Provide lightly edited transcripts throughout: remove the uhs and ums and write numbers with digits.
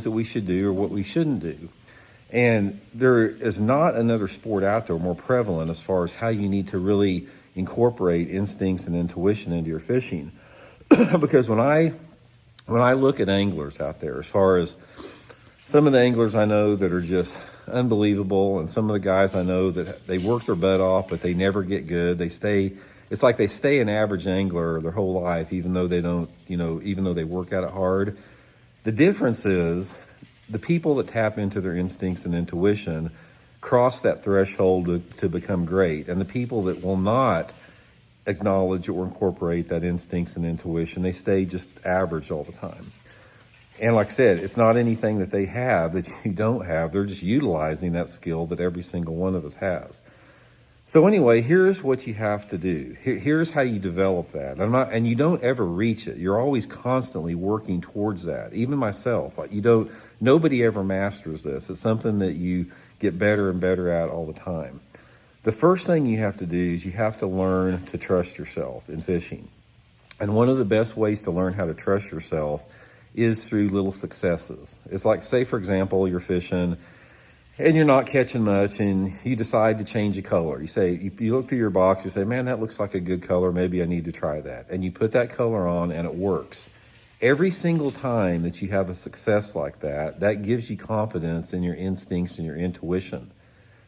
that we should do or what we shouldn't do. And there is not another sport out there more prevalent as far as how you need to really incorporate instincts and intuition into your fishing. Because when I look at anglers out there, as far as some of the anglers I know that are just unbelievable, and some of the guys I know that they work their butt off, but they never get good. It's like they stay an average angler their whole life, even though they don't, even though they work at it hard. The difference is the people that tap into their instincts and intuition cross that threshold to become great. And the people that will not acknowledge or incorporate that instincts and intuition, they stay just average all the time. And like I said, it's not anything that they have that you don't have. They're just utilizing that skill that every single one of us has. So anyway, here's what you have to do. Here's how you develop that. And you don't ever reach it. You're always constantly working towards that. Even myself, nobody ever masters this. It's something that you get better and better at all the time. The first thing you have to do is you have to learn to trust yourself in fishing. And one of the best ways to learn how to trust yourself is through little successes. It's like, say, for example, you're fishing and you're not catching much and you decide to change a color. You look through your box, you say, man, that looks like a good color. Maybe I need to try that. And you put that color on and it works. Every single time that you have a success like that, that gives you confidence in your instincts and your intuition.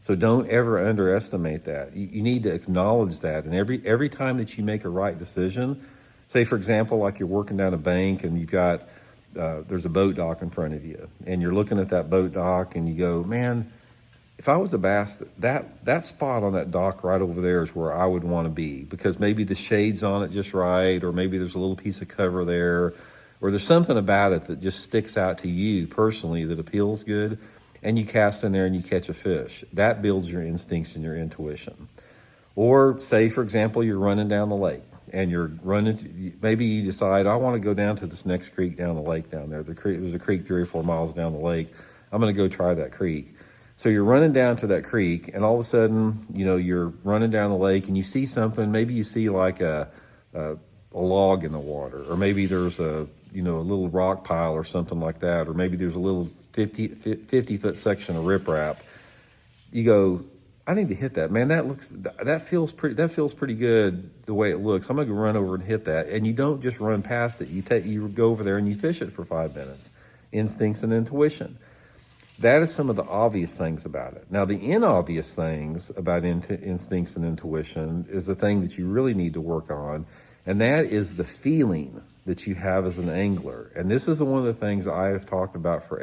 So don't ever underestimate that. You need to acknowledge that. And every time that you make a right decision, say, for example, like you're working down a bank and you've got there's a boat dock in front of you, and you're looking at that boat dock, and you go, man, if I was a bass, that spot on that dock right over there is where I would want to be, because maybe the shade's on it just right, or maybe there's a little piece of cover there, or there's something about it that just sticks out to you personally that appeals good, and you cast in there and you catch a fish. That builds your instincts and your intuition. Or say, for example, you're running down the lake. And maybe you decide, I want to go down to this next creek down the lake down there. There's a creek 3 or 4 miles down the lake. I'm going to go try that creek. So you're running down to that creek, and all of a sudden, you're running down the lake and you see something. Maybe you see like a log in the water, or maybe there's a little rock pile or something like that, or maybe there's a little 50-foot section of riprap. You go, I need to hit that, man. That feels pretty good the way it looks. I'm gonna go run over and hit that. And you don't just run past it. You go over there and you fish it for 5 minutes. Instincts and intuition. That is some of the obvious things about it. Now, the inobvious things about instincts and intuition is the thing that you really need to work on, and that is the feeling that you have as an angler. And this is one of the things I have talked about forever.